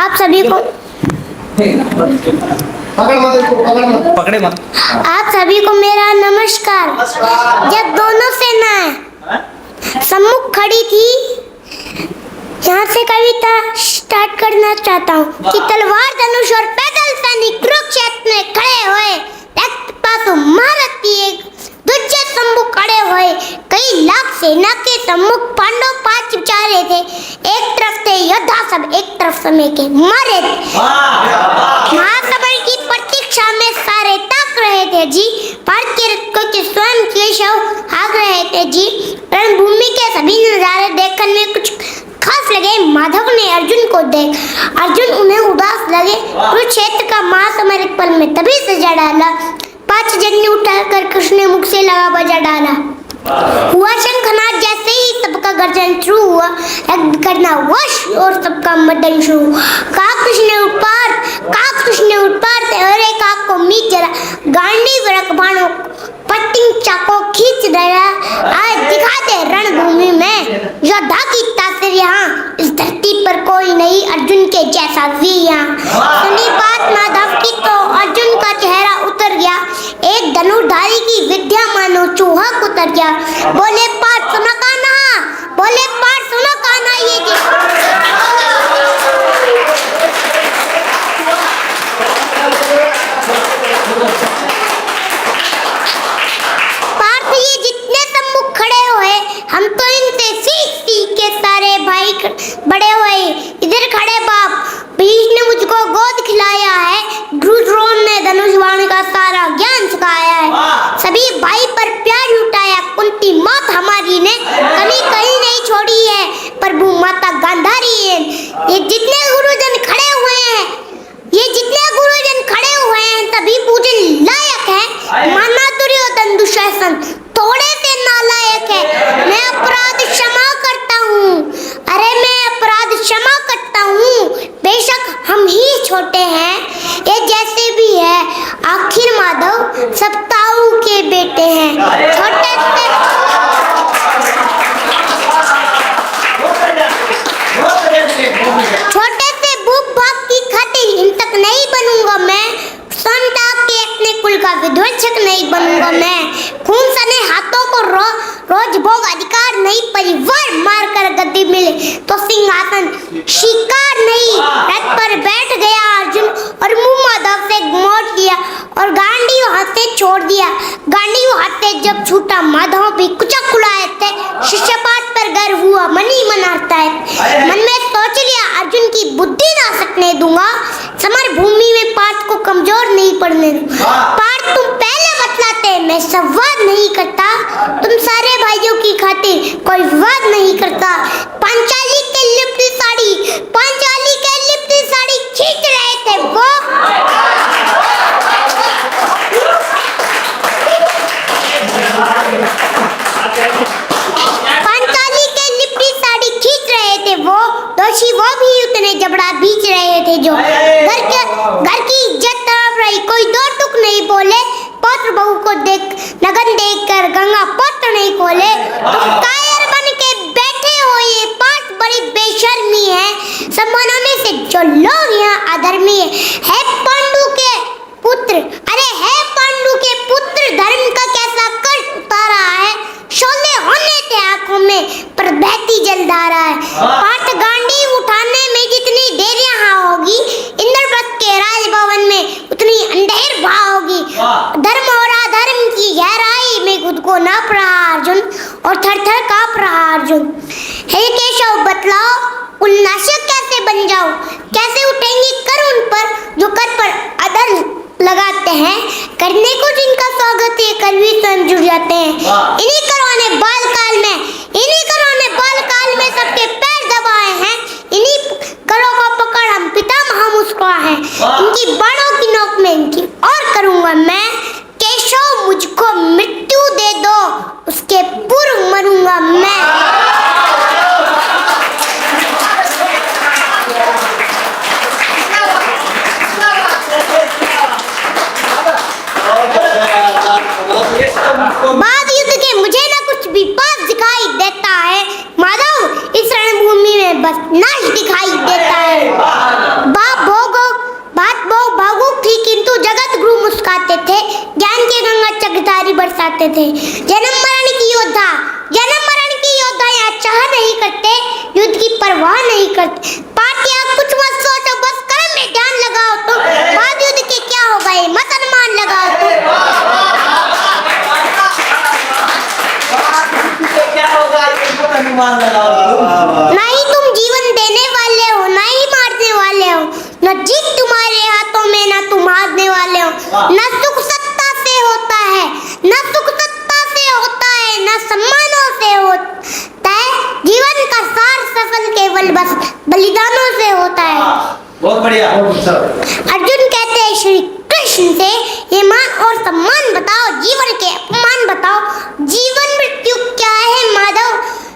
आप सभी को पकड़े मत। आप सभी को मेरा नमस्कार। जब दोनों सेनाएं सम्मुख खड़ी थी, यहाँ से कविता स्टार्ट करना चाहता हूँ कि तलवार धनुष और पैदल सैनिक कुरुक्षेत्र में खड़े हुए रक्तपात महारथी एक दूसरे सम्मुख खड़े हुए कई लाख सेना के सम्मुख पांडव पांच विचारे थे। एक तरफ थे योद्धा सब, एक तरफ समय के मारे थे। महासमर की प्रतीक्षा में सारे ताक रहे थे जी। भारतीय रथों के स्वयं केशव भाग रहे थे जी। रणभूमि के सभी नजारे देखने में कुछ खास लगे। माधव ने अर्जुन को देख, अर्जुन उन्हें उदास लगे। कुरुक्षेत्र का महासमर पल में तभी सजा डाला। पांच जंग उठाकर कृष्ण ने मुख से लगा बजा डाला। हुआ शंखनाद, जैसे ही सबका गर्जन शुरू हुआ, करना वश और सबका मर्दन शुरू। कहा कृष्ण ने उत्पात और एक आंख को मीच जरा, गांडीव रखबाणों पट्टिंग चाको खींच रहा। आज दिखाते रणभूमि में योद्धा की तासीर, यहाँ इस धरती पर कोई नहीं अर्जुन के जैसा वीर यहाँ। सुनी बात माधव की तो अर्जुन का चेहरा उतर गया। एक धनुर्धारी की विद्या मानो चूहा उतर गया। बोले पाठ सुनो कान्हा, बोले पाठ सुनो कान्हा। ये पार्थ ये जितने सम्मुख खड़े हुए, हम तो इनसे सीख के सारे भाई बड़े हुए। इधर खड़े बाप भीष्म ने मुझको गोद खिलाया है। द्रोण ने धनुष बाण का सारा ज्ञान सिखाया है। सभी भाई पर प्यार लुटाया। कुंती मात हमारी ने कभी कहीं नहीं छोड़ी है। प्रभु माता गांधारी है। ये जितने गुरुजन खड़े हुए हैं, सभी पूजन लायक है। माना दुर्योधन दुशासन थोड़े से नालायक है। मैं अपराध क्षमा करता हूँ, मैं अपराध क्षमा करता हूँ। बेशक हम ही छोटे हैं, ये जैसे भी है, आखिर माधव सब ताऊ के बेटे हैं। छोटे से भूख भाग की खातिर इन तक नहीं बनूंगा मैं। संताप के अपने कुल का विध्वंसक नहीं बनूंगा मैं। खून सने हाथों को रोज भोग अधिकार नहीं। परिवार मार कर गद्दी मिले तो सिंहासन शिकार नहीं। रथ पर बैठ गया अर्जुन और मुंह माधव से मोड़ दिया और गांडीव हाथ से छोड़ दिया। गांडीव हाथ से जब छूटा, माधव भी कुचक खुलाए थे। शिष्यपाठ पर गर्व हुआ, मन ही मन हरता है। मन में सोच लिया अर्जुन की बुद्धि ना सकने दूंगा। समर भूमि में पार्थ को कमजोर नहीं पड़ने दूंगा। पार्थ तुम पहले बतलाते, मैं संवाद नहीं करता। तुम सारे भाइयों की खातिर कोई विवाद नहीं करता। पांचाली के लिपटी साड़ी खींच रहे थे वो। दोषी वो भी उतने जबड़ा बीच रहे थे जो। घर की इज्जत तड़प रही, कोई दो टुक नहीं बोले। पौत्र बहू को लगन देखकर गंगा पौत्र नहीं खोले। तुम कायर बन के बैठे हो, ये पाठ बड़ी बेशर्मी है। सब मनाने से जो लोग यहाँ अधर्मी है पांडु के पुत्र, धर्म का कैसा कर उतारा है। शोले होने थे आंखों में पर बहती जलधारा है। पाठ गांडी उठाने में जितनी देर यहाँ होगी, इंद्रप्रस्थ के राजभवन में उतनी अंधेर भाव होगी। धर्म और अधर्म की गहराई में खुद को नाप रहा अर्जुन और थर-थर कांप रहा अर्जुन। हे केशव बतलाओ, उल्लासक कैसे बन जाओ? कैसे उठेंगे कर उन पर जो कर पर अधर्म लगाते हैं? करने को जिनका स्वागत है, कर भी स्वयं जुड़ जाते हैं। इन्हीं करों ने बालकाल में सबके पैर दबाए हैं। इन्हीं करों को पकड़ हम पितामह मुस्कुराए हैं। इनकी बाणों की नोक में इनकी और करूंगा मैं। केशव मुझको मृत्यु दे दो, उसके पूर्व मरूंगा मैं। बाद युद्ध के गिरफ्तारी बरसाते थे। जन्म मरण की योद्धा यहाँ चाह नहीं करते, युद्ध की परवाह नहीं करते। पार्टियां कुछ मत सोचो, बस कर्म में ध्यान लगाओ तो बाद युद्ध के क्या होगा ये मत अनुमान लगाओ तो। क्या होगा ये अनुमान लगाओ। ना ही तुम जीवन देने वाले हो, ना ही मारने वाले हो, न जीत तुम्हारे हाथों में, ना तुम हारने वाले हो। न सुख सत्ता से होता है, न सुख सत्ता से होता है, न सम्मानों से होता है। जीवन का सार सफल केवल बस बलिदानों से होता है। बहुत बढ़िया। अर्जुन कहते हैं श्री कृष्ण से, ये मान और सम्मान बताओ, जीवन के अपमान बताओ। जीवन मृत्यु क्या है माधव,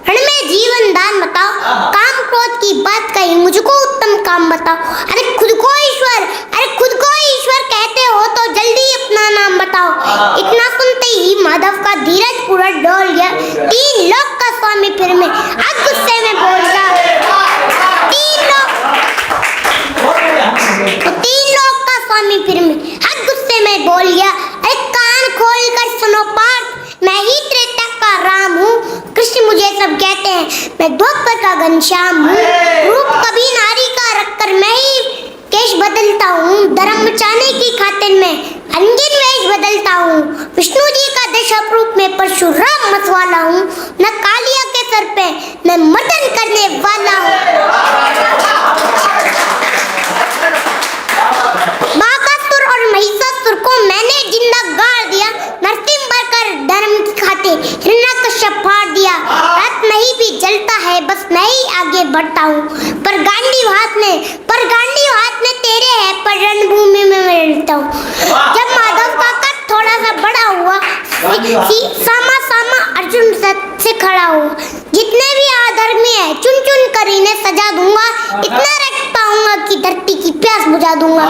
रण में जीवन दान बताओ। काम क्रोध की बात कही, मुझको उत्तम काम बताओ। अरे खुद को ईश्वर कहते हो तो जल्दी अपना नाम बताओ। इतना सुनते ही माधव का धीरज पूरा डोल गया। 3 लोक का स्वामी फिर में अब गुस्से में बोल गया। 3 लोक का स्वामी फिर में हद गुस्से में बोल गया। अरे कान खोल कर सुनो पार्थ, मैं ही त्रेता का राम हूँ। कृष्ण मुझे सब कहते हैं, मैं द्वापर का घनश्याम हूँ। रूप कभी नारी का रखकर मैं ही केश बदलता हूँ। धर्म बचाने की खातिर मैं रंगीन वेश बदलता हूँ। विष्णु जी का दशरथ रूप में परशुराम मतवाला हूँ। न कालिया के सर पे मैं मर्दन करने वाला हूँ। बाकासुर और महिषासुर को मैंने जिंदा गाड़ दिया। नरसिंह बनकर धर्म की खातिर हिरण्यकश्यप फाड़ दिया। रात नहीं भी जलता है, बस मैं ही आगे बढ़ता हूँ। पर गांडीव हाथ में तेरे है, पर रणभूमि में मैं लड़ता हूँ। जब माधव का कद थोड़ा सा बड़ा हुआ, सामा अर्जुन से खड़ा हुआ। जितने भी अधर्मी है चुन चुन कर इन्हें सजा दूंगा। इतना रख पाऊंगा कि धरती की प्यास बुझा दूंगा।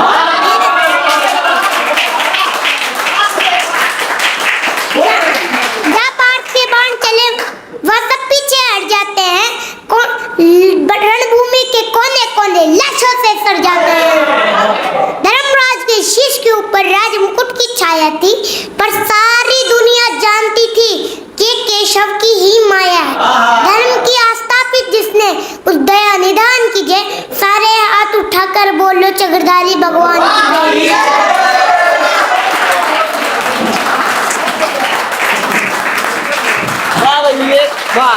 जहाँ पार्थ के बाण चले वह सब पीछे हट जाते हैं। रणभूमि के कोने कोने लाशों से सड़ जाते हैं। धर्मराज के शीश के ऊपर राज मुकुट की छाया थी, पर सारी दुनिया जानती थी कि केशव की ही माया है। धर्म की आस्थापित जिसने उस दया निदान की जय। सारे हाथ उठाकर बोलो चक्रधारी भगवान की जय। वाह,